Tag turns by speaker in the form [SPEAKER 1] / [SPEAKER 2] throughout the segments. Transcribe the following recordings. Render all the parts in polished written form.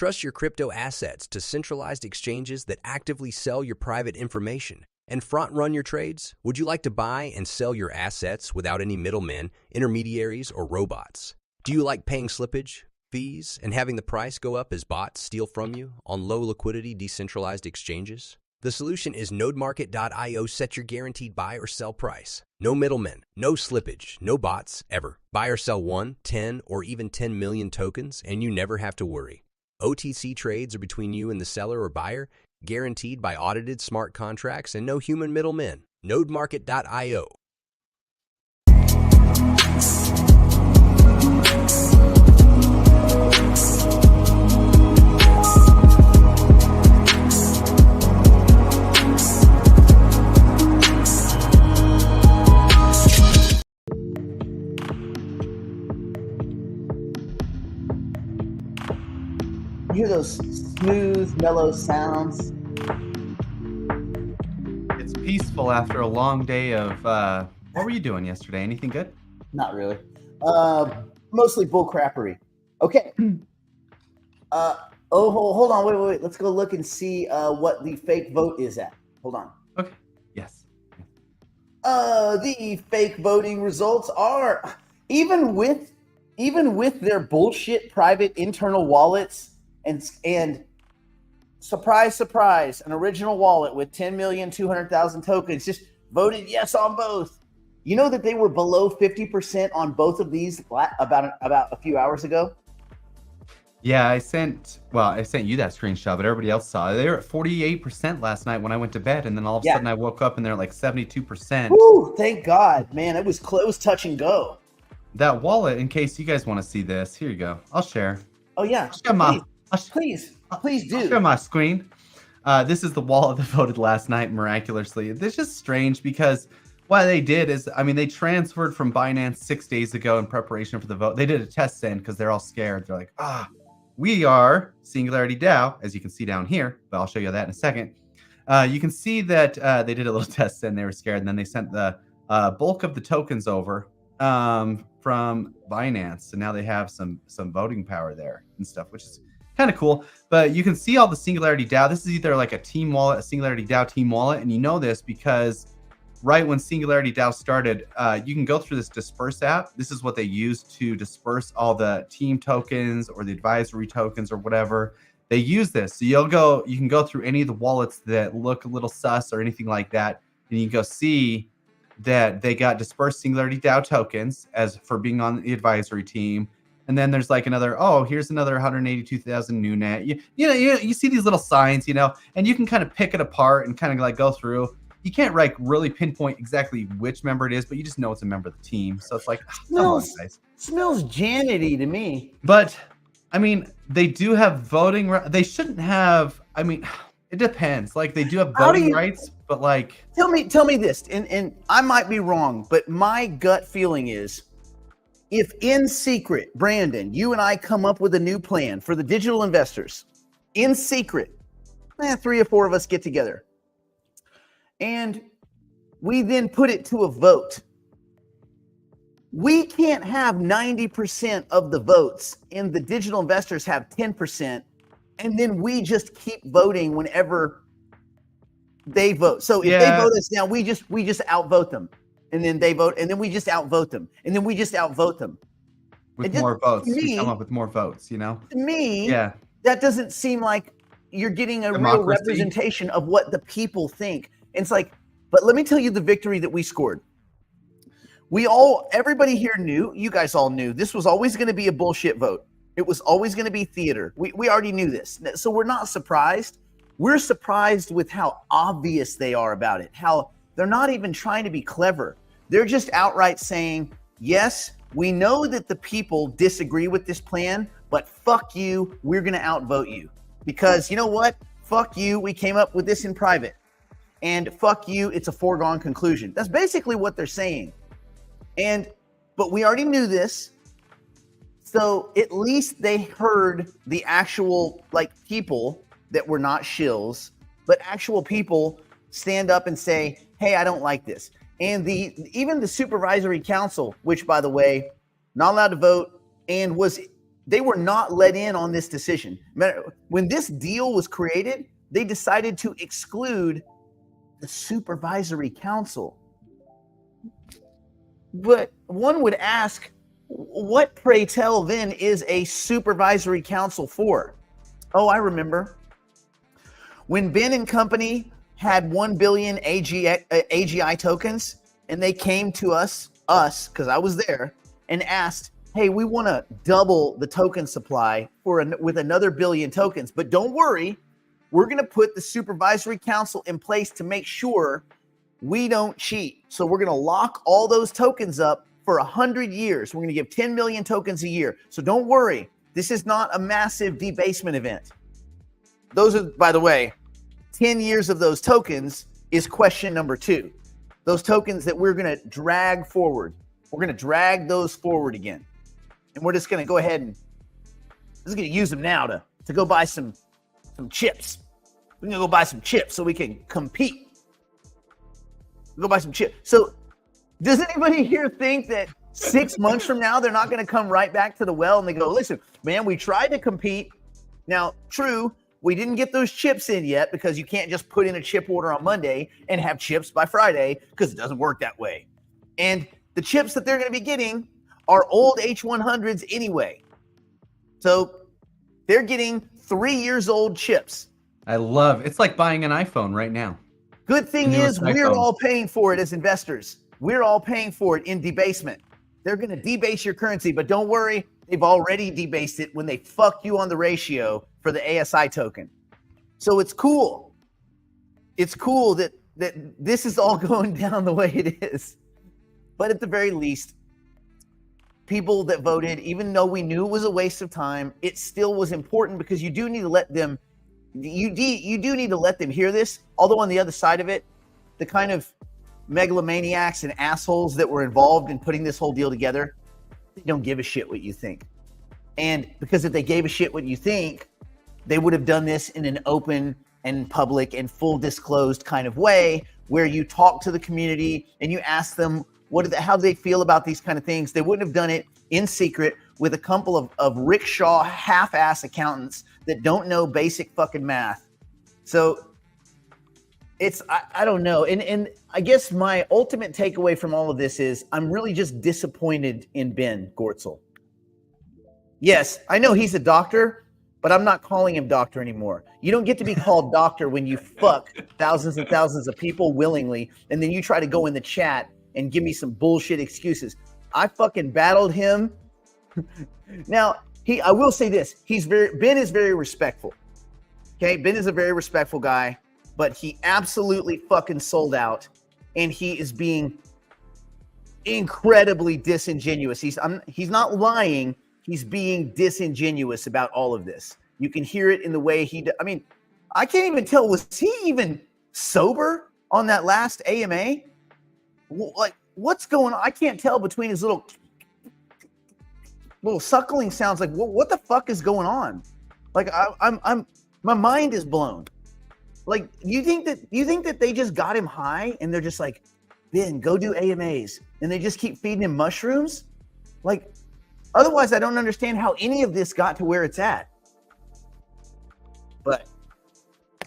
[SPEAKER 1] trust your crypto assets to centralized exchanges that actively sell your private information and front-run your trades? Would you like to buy and sell your assets without any middlemen, intermediaries, or robots? Do you like paying slippage, fees, and having the price go up as bots steal from you on low-liquidity decentralized exchanges? The solution is nodemarket.io. Set your guaranteed buy or sell price. No middlemen, no slippage, no bots, ever. Buy or sell 1, 10, or even 10 million tokens, and you never have to worry. OTC trades are between you and the seller or buyer, guaranteed by audited smart contracts and no human middlemen. Nodemarket.io.
[SPEAKER 2] You hear those smooth, mellow sounds?
[SPEAKER 3] It's peaceful after a long day of, what were you doing yesterday? Anything good?
[SPEAKER 2] Not really. Mostly bullcrappery. Okay. Hold on. Wait. Let's go look and see what the fake vote is at. Hold on.
[SPEAKER 3] Okay. Yes.
[SPEAKER 2] The fake voting results are, even with their bullshit private internal wallets, and surprise, an original wallet with 10,200,000 tokens just voted yes on both. You know that they were below 50% on both of these about a few hours ago?
[SPEAKER 3] Yeah, I sent you that screenshot, but everybody else saw it. They were at 48% last night when I went to bed, and then all of a sudden I woke up and they're like 72%.
[SPEAKER 2] Woo, thank God, man. It was close, touch and go.
[SPEAKER 3] That wallet, in case you guys want to see this, here you go. I'll share.
[SPEAKER 2] Oh yeah, please do.
[SPEAKER 3] I'll share my screen. This is the wallet that voted last night miraculously. It's just strange because what they did is, they transferred from Binance 6 days ago in preparation for the vote. They did a test send because they're all scared. They're like, we are Singularity DAO, as you can see down here, but I'll show you that in a second. You can see that they did a little test send. They were scared, and then they sent the bulk of the tokens over from Binance, and now they have some voting power there and stuff, which is kind of cool. But you can see all the Singularity DAO. This is either like a team wallet, a Singularity DAO team wallet, and you know this because right when Singularity DAO started, you can go through this disperse app. This is what they use to disperse all the team tokens or the advisory tokens or whatever. They use this. So you can go through any of the wallets that look a little sus or anything like that, and you can go see that they got dispersed Singularity DAO tokens as for being on the advisory team. And then there's like here's another 182,000 new net. You see these little signs, and you can kind of pick it apart and kind of like go through. You can't like really pinpoint exactly which member it is, but you just know it's a member of the team. So it's like,
[SPEAKER 2] smells janity to me.
[SPEAKER 3] But they do have voting. They shouldn't have. It depends. Like they do have voting rights, but like,
[SPEAKER 2] tell me this, and I might be wrong, but my gut feeling is, if in secret, Brandon, you and I come up with a new plan for the digital investors, in secret, 3 or 4 of us get together, and we then put it to a vote. We can't have 90% of the votes, and the digital investors have 10%, and then we just keep voting whenever they vote. So if they vote us down, we just outvote them. And then they vote, and then we just outvote them, and then we just outvote them.
[SPEAKER 3] With more votes, we come up with more votes, To
[SPEAKER 2] me, that doesn't seem like you're getting a real representation of what the people think. And it's like, but let me tell you the victory that we scored. Everybody here knew, you guys all knew, this was always going to be a bullshit vote. It was always going to be theater. We already knew this. So we're not surprised. We're surprised with how obvious they are about it, how they're not even trying to be clever. They're just outright saying, yes, we know that the people disagree with this plan, but fuck you, we're going to outvote you. Because you know what? Fuck you, we came up with this in private. And fuck you, it's a foregone conclusion. That's basically what they're saying. But we already knew this. So at least they heard the actual people that were not shills, but actual people stand up and say, hey, I don't like this. And even the supervisory council, which by the way, not allowed to vote and was They were not let in on this decision. When this deal was created, they decided to exclude the supervisory council. But one would ask, what, pray tell, then is a supervisory council for? Oh, I remember. When Ben and company had 1 billion AGI tokens, and they came to us, because I was there, and asked, hey, we want to double the token supply with another billion tokens. But don't worry, we're going to put the supervisory council in place to make sure we don't cheat. So we're going to lock all those tokens up for 100 years. We're going to give 10 million tokens a year. So don't worry, this is not a massive debasement event. Those are, by the way, 10 years of those tokens is question number 2. Those tokens that we're going to drag forward. We're going to drag those forward again. And we're just going to go ahead and just going to use them now to go buy some chips. We're going to go buy some chips so we can compete. Go buy some chips. So does anybody here think that 6 months from now, they're not going to come right back to the well and they go, listen, man, we tried to compete. Now, true, we didn't get those chips in yet because you can't just put in a chip order on Monday and have chips by Friday because it doesn't work that way. And the chips that they're going to be getting are old H100s anyway. So they're getting 3 years old chips.
[SPEAKER 3] It's like buying an iPhone right now.
[SPEAKER 2] Good thing is we're all paying for it as investors. We're all paying for it in debasement. They're going to debase your currency, but don't worry, they've already debased it when they fuck you on the ratio for the ASI token. So it's cool. It's cool that this is all going down the way it is. But at the very least, people that voted, even though we knew it was a waste of time, it still was important because you do need to let them hear this. Although on the other side of it, the kind of megalomaniacs and assholes that were involved in putting this whole deal together, they don't give a shit what you think. And because if they gave a shit what you think, they would have done this in an open and public and full disclosed kind of way where you talk to the community and you ask them how they feel about these kind of things. They wouldn't have done it in secret with a couple of rickshaw half-ass accountants that don't know basic fucking math. So I don't know. And I guess my ultimate takeaway from all of this is I'm really just disappointed in Ben Gortzel. Yes, I know he's a doctor, but I'm not calling him doctor anymore. You don't get to be called doctor when you fuck thousands and thousands of people willingly, and then you try to go in the chat and give me some bullshit excuses. I fucking battled him. Now, I will say this. Ben is very respectful. Okay, Ben is a very respectful guy, but he absolutely fucking sold out, and he is being incredibly disingenuous. He's not lying. He's being disingenuous about all of this. You can hear it in the way I can't even tell. Was he even sober on that last AMA? Like, what's going on? I can't tell between his little suckling sounds. Like, what the fuck is going on? Like, my mind is blown. Like, you think that they just got him high and they're just like, Ben, go do AMAs, and they just keep feeding him mushrooms? Like, otherwise, I don't understand how any of this got to where it's at. But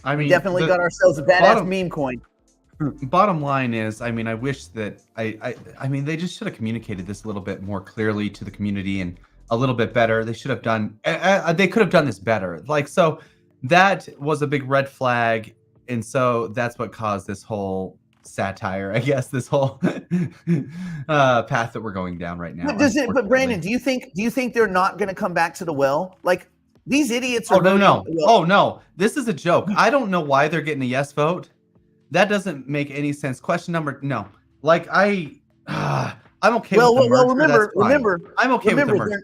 [SPEAKER 2] we definitely got ourselves a badass meme coin.
[SPEAKER 3] Bottom line is, I wish that they just should have communicated this a little bit more clearly to the community and a little bit better. They should have done. They could have done this better. Like, so that was a big red flag, and so that's what caused this whole satire, I guess, this whole path that we're going down right now.
[SPEAKER 2] But Brandon, do you think they're not going to come back to the well? Like, these idiots are.
[SPEAKER 3] Oh no, this is a joke. I don't know why they're getting a yes vote. That doesn't make any sense. Question number no. Like, I'm okay. Remember, I'm okay with the merger.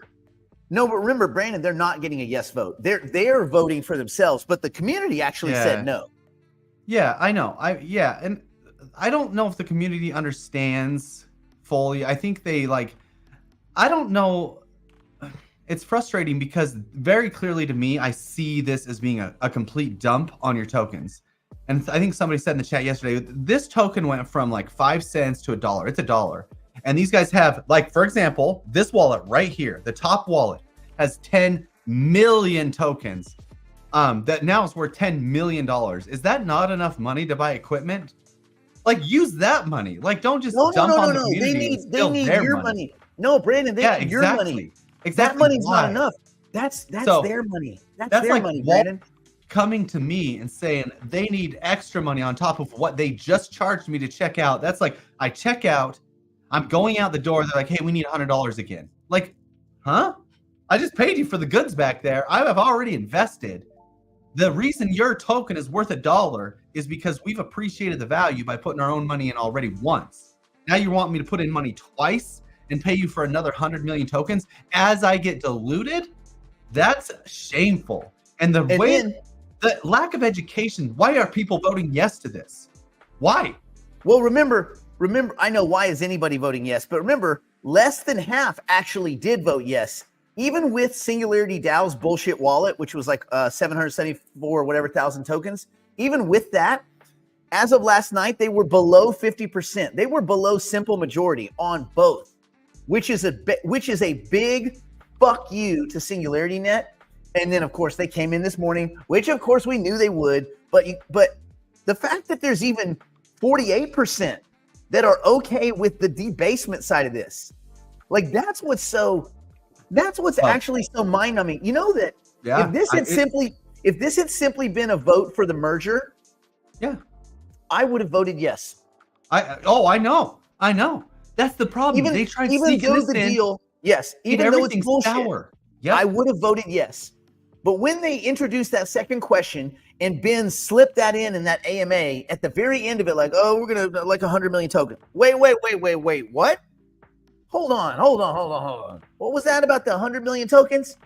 [SPEAKER 2] No, but remember, Brandon, they're not getting a yes vote. They're voting for themselves, but the community actually said no.
[SPEAKER 3] Yeah, I know. And I don't know if the community understands fully. I think they I don't know. It's frustrating because very clearly to me, I see this as being a complete dump on your tokens. And I think somebody said in the chat yesterday, this token went from 5 cents to $1. It's $1. And these guys have, for example, this wallet right here, the top wallet has 10 million tokens. That now is worth $10 million. Is that not enough money to buy equipment? Like, use that money. Like, don't just dump on the community.
[SPEAKER 2] They need your money. No, Brandon, they need your money.
[SPEAKER 3] Exactly.
[SPEAKER 2] That money's not enough. That's their money. That's their
[SPEAKER 3] like
[SPEAKER 2] money, Brandon.
[SPEAKER 3] Coming to me and saying they need extra money on top of what they just charged me to check out. That's like, I check out, I'm going out the door. They're like, hey, we need $100 again. Like, huh? I just paid you for the goods back there. I have already invested. The reason your token is worth $1 is because we've appreciated the value by putting our own money in already once. Now you want me to put in money twice and pay you for another 100 million tokens as I get diluted? That's shameful. And the lack of education, why are people voting yes to this? Why?
[SPEAKER 2] Well, remember, I know why is anybody voting yes, but remember, less than half actually did vote yes. Even with Singularity DAO's bullshit wallet, which was like 774 whatever thousand tokens, even with that, as of last night, they were below 50%. They were below simple majority on both, which is a big fuck you to Singularity Net. And then, of course, they came in this morning, which, of course, we knew they would. But the fact that there's even 48% that are okay with the debasement side of this, like, that's what's actually so mind-numbing. You know that if this had simply been a vote for the merger, I would have voted yes.
[SPEAKER 3] I know. That's the problem. They tried sneaking this in.
[SPEAKER 2] Deal, yes, even though it's bullshit,
[SPEAKER 3] yep.
[SPEAKER 2] I would have voted yes. But when they introduced that second question and Ben slipped that in that AMA at the very end of it, like, oh, we're gonna like 100 million tokens. Wait, what? Hold on. What was that about the 100 million tokens?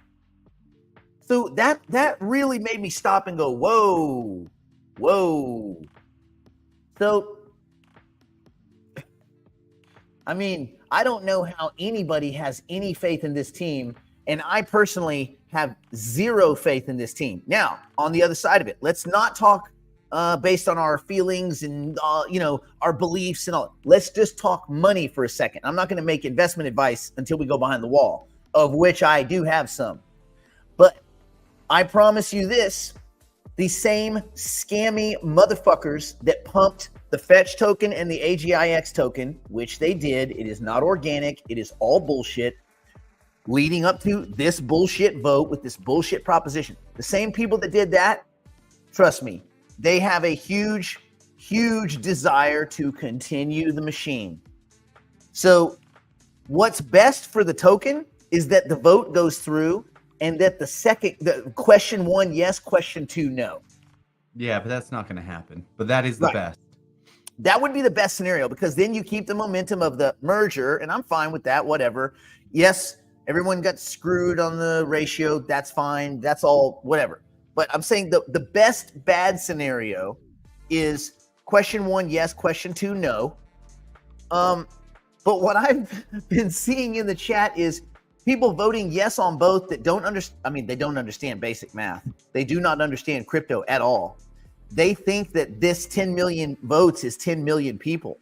[SPEAKER 2] So that really made me stop and go, whoa. So, I mean, I don't know how anybody has any faith in this team, and I personally have zero faith in this team. Now, on the other side of it, let's not talk based on our feelings and our beliefs and all. Let's just talk money for a second. I'm not going to make investment advice until we go behind the wall, of which I do have some. But I promise you this, the same scammy motherfuckers that pumped the Fetch token and the AGIX token, which they did, it is not organic, it is all bullshit, leading up to this bullshit vote with this bullshit proposition. The same people that did that, trust me, they have a huge desire to continue the machine. So what's best for the token is that the vote goes through and that the question 1, yes, question 2, no.
[SPEAKER 3] Yeah, but that's not going to happen. But that is the best.
[SPEAKER 2] That would be the best scenario, because then you keep the momentum of the merger, and I'm fine with that, whatever. Yes, everyone got screwed on the ratio. That's fine. That's all, whatever. But I'm saying the best bad scenario is question 1, yes, question 2, no. But what I've been seeing in the chat is people voting yes on both that don't understand. I mean, they don't understand basic math. They do not understand crypto at all. They think that this 10 million votes is 10 million people.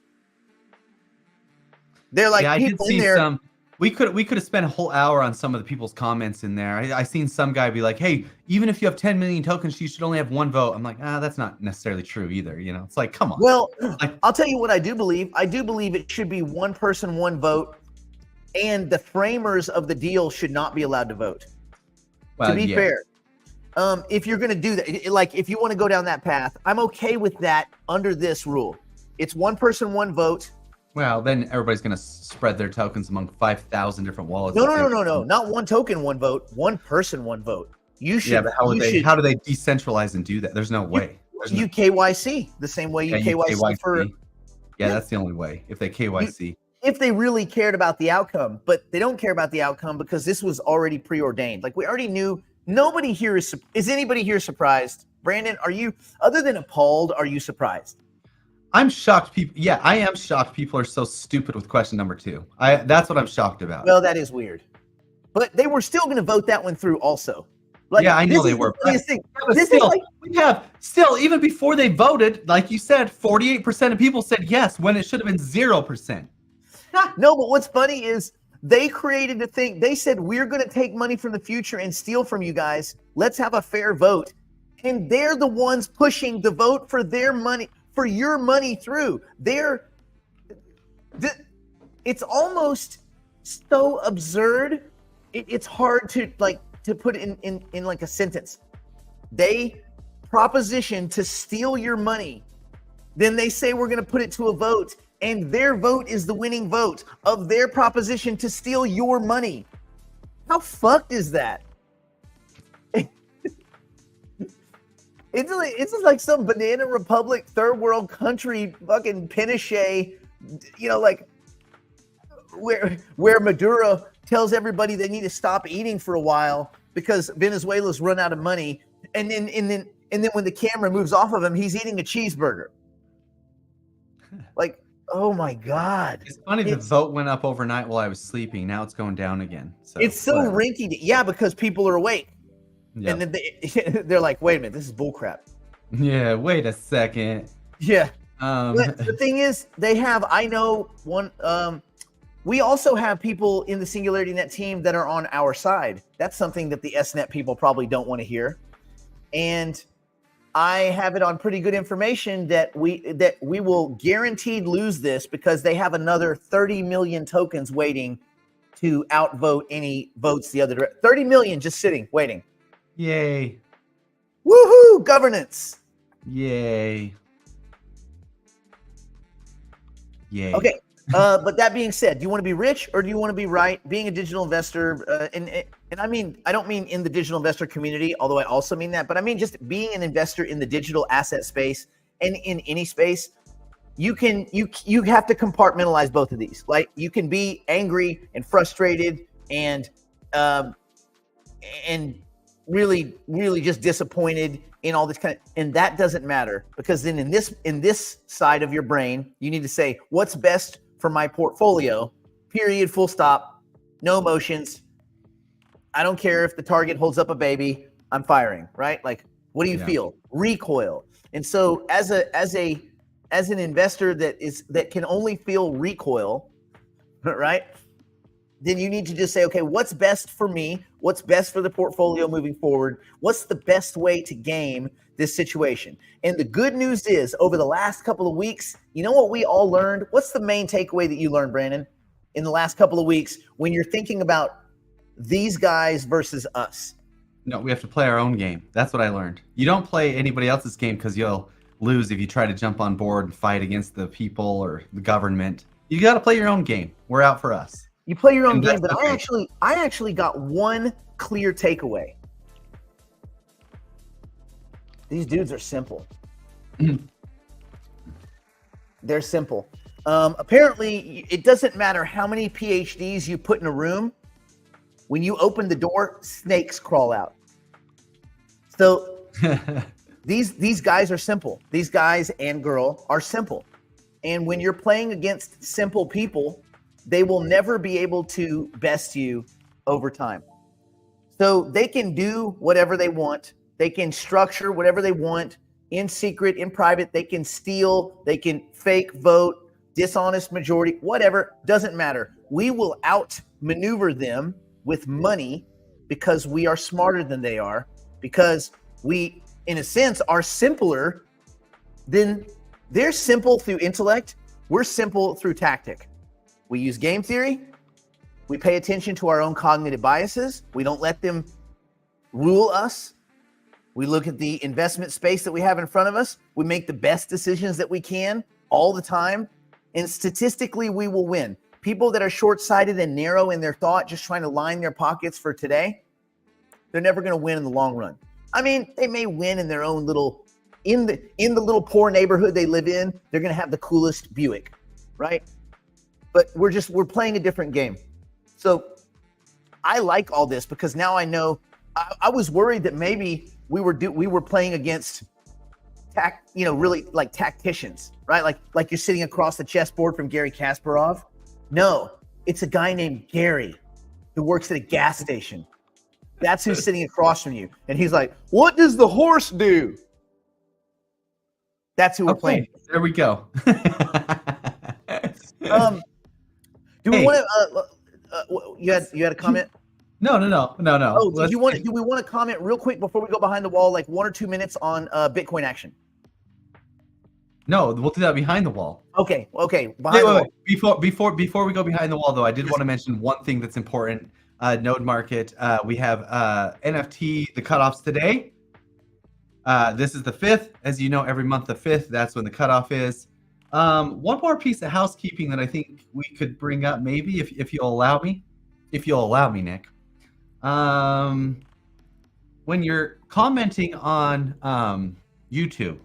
[SPEAKER 2] They're like,
[SPEAKER 3] I
[SPEAKER 2] people
[SPEAKER 3] did see
[SPEAKER 2] in there.
[SPEAKER 3] some. We could have spent a whole hour on some of the people's comments in there. I seen some guy be like, "Hey, even if you have 10 million tokens, you should only have one vote." I'm like, that's not necessarily true either. It's like, come on.
[SPEAKER 2] Well, I'll tell you what I do believe. I do believe it should be one person, one vote, and the framers of the deal should not be allowed to vote. To be fair, if you're going to do that, like if you want to go down that path, I'm okay with that under this rule. It's one person, one vote.
[SPEAKER 3] Well, then everybody's going to spread their tokens among 5,000 different wallets.
[SPEAKER 2] No. Not one token, one vote. One person, one vote. You should.
[SPEAKER 3] Yeah, but how do they decentralize and do that? There's no way.
[SPEAKER 2] You KYC the same way you KYC for.
[SPEAKER 3] Yeah, that's the only way. If they KYC.
[SPEAKER 2] If they really cared about the outcome, but they don't care about the outcome because this was already preordained. Like, we already knew. Nobody here is anybody here surprised? Brandon, are you, other than appalled, are you surprised?
[SPEAKER 3] I'm shocked. I am shocked people are so stupid with question number 2. That's what I'm shocked about.
[SPEAKER 2] Well, that is weird. But they were still going to vote that one through also.
[SPEAKER 3] Like, yeah, I know they were. We have even before they voted, like you said, 48% of people said yes when it should have been 0%.
[SPEAKER 2] No, but what's funny is They created a thing. They said, we're going to take money from the future and steal from you guys. Let's have a fair vote. And they're the ones pushing the vote for their money, for your money through. It's almost so absurd. It's hard to put in like a sentence. They proposition to steal your money. Then they say we're going to put it to a vote, and their vote is the winning vote of their proposition to steal your money. How fucked is that? It's just like some banana republic, third world country, fucking Pinochet, like where Maduro tells everybody they need to stop eating for a while because Venezuela's run out of money, and then when the camera moves off of him, he's eating a cheeseburger. Like, oh my God!
[SPEAKER 3] It's funny. The vote went up overnight while I was sleeping. Now it's going down again. So
[SPEAKER 2] it's so rinky. Yeah, because people are awake, and then they're like, "Wait a minute, this is bullcrap."
[SPEAKER 3] Yeah. Wait a second.
[SPEAKER 2] Yeah. But the thing is, they have. I know one. We also have people in the Singularity Net team that are on our side. That's something that the SNet people probably don't want to hear, and I have it on pretty good information that we will guaranteed lose this because they have another 30 million tokens waiting to outvote any votes the other direction. 30 million just sitting, waiting.
[SPEAKER 3] Yay.
[SPEAKER 2] Woohoo! Governance.
[SPEAKER 3] Yay. Yay.
[SPEAKER 2] Okay. But that being said, do you want to be rich or do you want to be right? Being a digital investor, and I mean, I don't mean in the digital investor community, although I also mean that, but I mean just being an investor in the digital asset space and in any space, you have to compartmentalize both of these. Like you can be angry and frustrated and really, really just disappointed in all this and that doesn't matter because then in this side of your brain, you need to say what's best for my portfolio, period, full stop, no emotions. I don't care if the target holds up a baby, I'm firing, right? Like, what do you feel? Recoil. And so as an investor that can only feel recoil, right? Then you need to just say, okay, what's best for me? What's best for the portfolio moving forward? What's the best way to game this situation? And the good news is over the last couple of weeks, you know what we all learned? What's the main takeaway that you learned, Brandon, in the last couple of weeks when you're thinking about these guys versus us?
[SPEAKER 3] No, we have to play our own game. That's what I learned. You don't play anybody else's game because you'll lose if you try to jump on board and fight against the people or the government. You got to play your own game. We're out for us.
[SPEAKER 2] You play your own game, but I actually got one clear takeaway. These dudes are simple. They're simple. Apparently, it doesn't matter how many PhDs you put in a room. When you open the door, snakes crawl out. So these guys are simple. These guys and girl are simple. And when you're playing against simple people, they will never be able to best you over time. So they can do whatever they want. They can structure whatever they want in secret, in private. They can steal. They can fake vote, dishonest majority, whatever. Doesn't matter. We will outmaneuver them with money because we are smarter than they are, because we, in a sense, are simpler than they're simple through intellect. We're simple through tactic. We use game theory. We pay attention to our own cognitive biases. We don't let them rule us. We look at the investment space that we have in front of us. We make the best decisions that we can all the time. And statistically, we will win. People that are short-sighted and narrow in their thought, just trying to line their pockets for today, they're never going to win in the long run. I mean, they may win in their own little, in the little poor neighborhood they live in. They're going to have the coolest Buick, right? But we're playing a different game. So I like all this because now I know. I was worried that maybe we were playing against really like tacticians, right? Like you're sitting across the chessboard from Gary Kasparov. No, it's a guy named Gary who works at a gas station. That's who's sitting across from you, and he's like, "What does the horse do?" That's who we're playing.
[SPEAKER 3] There we go.
[SPEAKER 2] Do we want to? you had a comment?
[SPEAKER 3] No.
[SPEAKER 2] Oh, do we want to comment real quick before we go behind the wall, like 1 or 2 minutes on Bitcoin action?
[SPEAKER 3] No, we'll do that behind the wall.
[SPEAKER 2] Okay. Behind
[SPEAKER 3] the
[SPEAKER 2] wall.
[SPEAKER 3] Before we go behind the wall, though, I did want to mention one thing that's important. Node market. We have NFT, the cutoffs today. This is the 5th. As you know, every month the 5th, that's when the cutoff is. One more piece of housekeeping that I think we could bring up, maybe, if you'll allow me. If you'll allow me, Nick. When you're commenting on YouTube.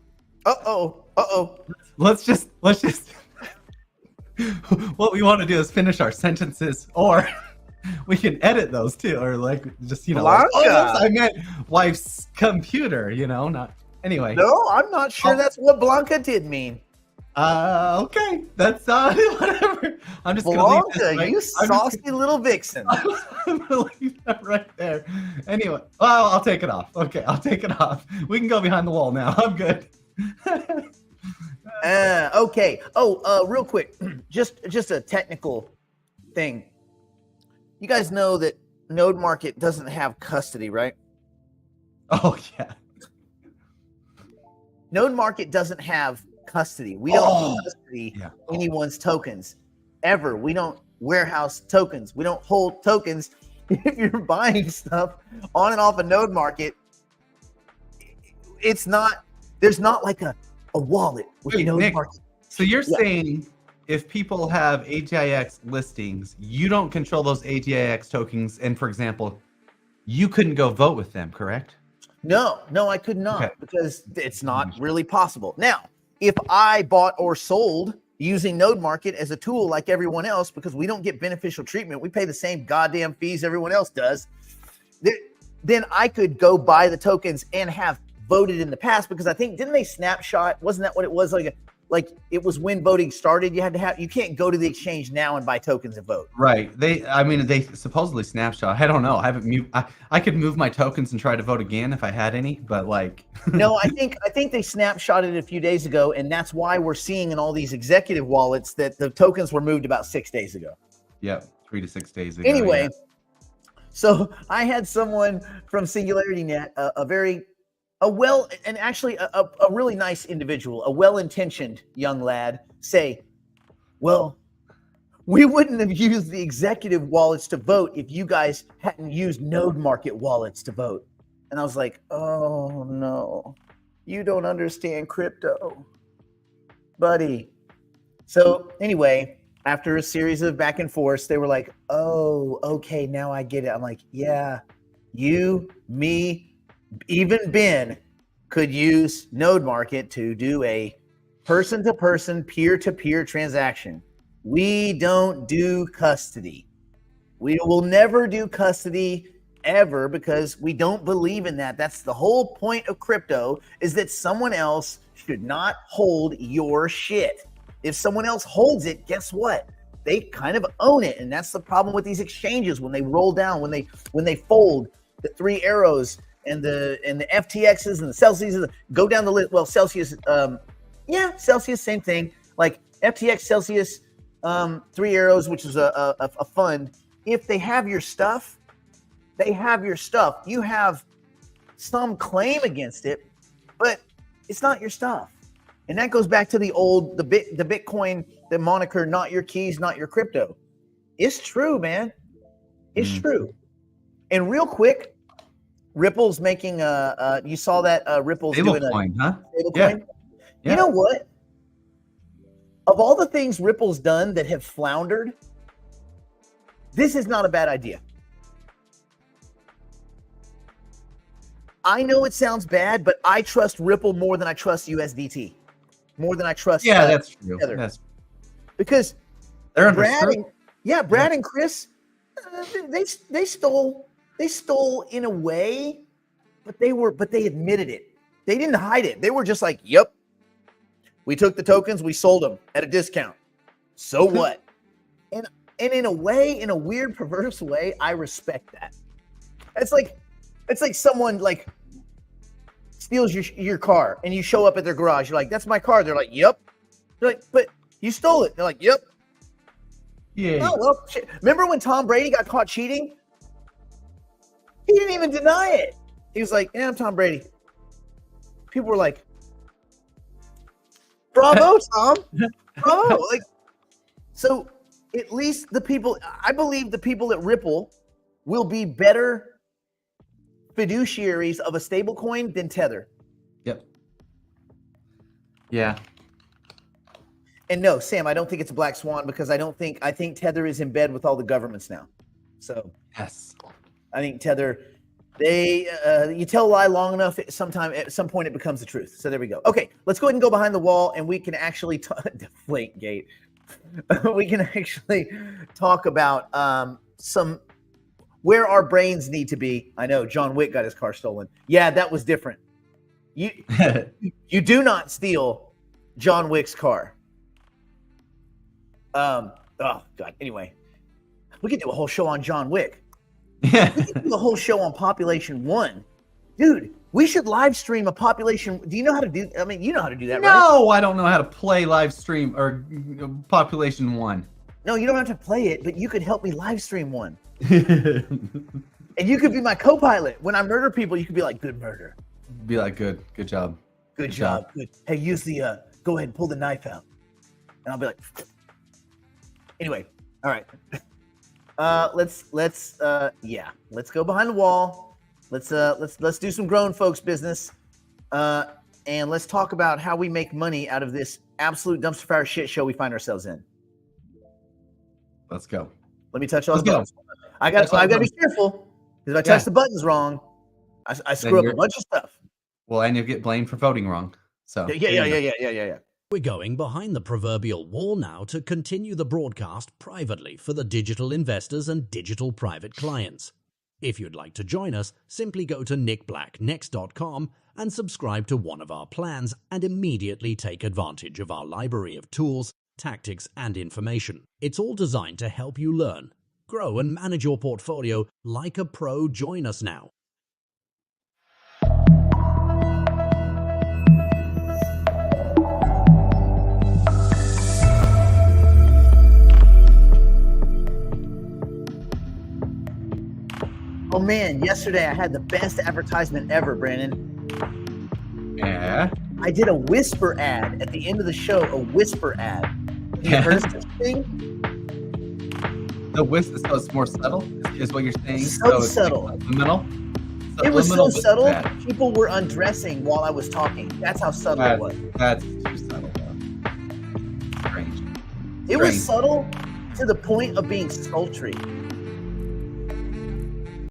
[SPEAKER 3] Let's just what we want to do is finish our sentences, or we can edit those too, or like just
[SPEAKER 2] Blanca.
[SPEAKER 3] I meant wife's computer, not anyway.
[SPEAKER 2] No, I'm not sure that's what Blanca did mean.
[SPEAKER 3] Okay, that's whatever. I'm just
[SPEAKER 2] Blanca,
[SPEAKER 3] gonna leave this right.
[SPEAKER 2] You saucy little vixen.
[SPEAKER 3] I'm gonna leave that right there. Anyway, well, I'll take it off. Okay, I'll take it off. We can go behind the wall now. I'm good.
[SPEAKER 2] Okay. Real quick, just a technical thing. You guys know that Node Market doesn't have custody, right?
[SPEAKER 3] Oh yeah.
[SPEAKER 2] Node Market doesn't have custody. We don't custody anyone's tokens ever. We don't warehouse tokens. We don't hold tokens. If you're buying stuff on and off a Node Market, there's not like a wallet with Node
[SPEAKER 3] Nick,
[SPEAKER 2] Market.
[SPEAKER 3] So you're saying if people have AGIX listings, you don't control those AGIX tokens, and for example, you couldn't go vote with them, correct?
[SPEAKER 2] No, I could not, because it's not really possible. Now, if I bought or sold using Node Market as a tool like everyone else, because we don't get beneficial treatment, we pay the same goddamn fees everyone else does, then I could go buy the tokens and have voted in the past, because I think, didn't they snapshot? Wasn't that what it was? Like it was when voting started. You can't go to the exchange now and buy tokens and vote. Right.
[SPEAKER 3] They supposedly snapshot. I don't know. I could move my tokens and try to vote again if I had any, but like.
[SPEAKER 2] No, I think they snapshotted it a few days ago, and that's why we're seeing in all these executive wallets that the tokens were moved about 6 days ago.
[SPEAKER 3] Yep, 3 to 6 days ago.
[SPEAKER 2] Anyway, so I had someone from Singularity Net, a really nice individual, a well-intentioned young lad, say, well, we wouldn't have used the executive wallets to vote if you guys hadn't used Node Market wallets to vote. And I was like, oh no, you don't understand crypto, buddy. So anyway, after a series of back and forth, they were like, oh, okay, now I get it. I'm like, yeah, you, me, even Ben could use Node Market to do a person-to-person, peer-to-peer transaction. We don't do custody. We will never do custody ever, because we don't believe in that. That's the whole point of crypto, is that someone else should not hold your shit. If someone else holds it, guess what? They kind of own it. And that's the problem with these exchanges when they roll down, when they fold the 3 arrows and the FTXs and the Celsius go down the list. Well, Celsius, Celsius, same thing. Like FTX, Celsius, 3 arrows, which is a fund. If they have your stuff, they have your stuff. You have some claim against it, but it's not your stuff. And that goes back to the Bitcoin, the moniker, not your keys, not your crypto. It's true, man. It's true. And real quick, Ripple's making you saw that Ripple's doing a
[SPEAKER 3] coin, huh?
[SPEAKER 2] Stablecoin. Yeah. You know what? Of all the things Ripple's done that have floundered, this is not a bad idea. I know it sounds bad, but I trust Ripple more than I trust USDT. More than I trust.
[SPEAKER 3] That's true. That's
[SPEAKER 2] because
[SPEAKER 3] they're
[SPEAKER 2] Brad and Chris, they stole in a way, but they admitted it. They didn't hide it. They were just like, "Yep, we took the tokens, we sold them at a discount. So what?" And in a way, in a weird, perverse way, I respect that. It's like someone like steals your car and you show up at their garage. You're like, "That's my car." They're like, "Yep." They're like, "But you stole it." They're like, "Yep."
[SPEAKER 3] Yay.
[SPEAKER 2] Oh, well, shit. Remember when Tom Brady got caught cheating? He didn't even deny it. He was like, yeah, I'm Tom Brady. People were like, bravo, Tom. Bravo. Like, so at least I believe the people at Ripple will be better fiduciaries of a stable coin than Tether.
[SPEAKER 3] Yep. Yeah.
[SPEAKER 2] And no, Sam, I don't think it's a black swan because I think Tether is in bed with all the governments now. So
[SPEAKER 3] Yes.
[SPEAKER 2] I think Tether, you tell a lie long enough, at some point it becomes the truth. So there we go. Okay, let's go ahead and go behind the wall and we can actually deflate gate. We can actually talk about where our brains need to be. I know John Wick got his car stolen. Yeah, that was different. You do not steal John Wick's car. Oh God. Anyway, we could do a whole show on John Wick.
[SPEAKER 3] Yeah.
[SPEAKER 2] We could do a whole show on Population 1. Dude, we should live stream a Population. Do you know how to do? I mean, you know how to do that, right?
[SPEAKER 3] No, I don't know how to play live stream or Population 1.
[SPEAKER 2] No, you don't have to play it, but you could help me live stream one. And you could be my co-pilot. When I murder people, you could be like, good murder.
[SPEAKER 3] Be like, good job.
[SPEAKER 2] Good job. Good. Hey, use the, go ahead and pull the knife out. And I'll be like, anyway, all right. Let's go behind the wall. Let's do some grown folks business. And let's talk about how we make money out of this absolute dumpster fire shit show we find ourselves in.
[SPEAKER 3] Let's go.
[SPEAKER 2] Let me touch all the buttons. I got to be careful because if I touch the buttons wrong, I screw up a bunch of stuff.
[SPEAKER 3] Well, and you'll get blamed for voting wrong. So
[SPEAKER 2] Yeah.
[SPEAKER 4] We're going behind the proverbial wall now to continue the broadcast privately for the digital investors and digital private clients. If you'd like to join us, simply go to nickblacknext.com and subscribe to one of our plans and immediately take advantage of our library of tools, tactics, and information. It's all designed to help you learn, grow, and manage your portfolio like a pro. Join us now.
[SPEAKER 2] Oh man, yesterday I had the best advertisement ever, Brandon.
[SPEAKER 3] yeah.
[SPEAKER 2] I did a whisper ad at the end of the show, a whisper ad. You heard of such a thing?
[SPEAKER 3] The whisper, so it's more subtle, is what you're saying?
[SPEAKER 2] So
[SPEAKER 3] it's
[SPEAKER 2] subtle.
[SPEAKER 3] Like subliminal?
[SPEAKER 2] It was so
[SPEAKER 3] whisper
[SPEAKER 2] subtle,
[SPEAKER 3] ad.
[SPEAKER 2] people were undressing while I was talking. That's how subtle it was.
[SPEAKER 3] That's too subtle, though. Strange.
[SPEAKER 2] It was subtle to the point of being sultry.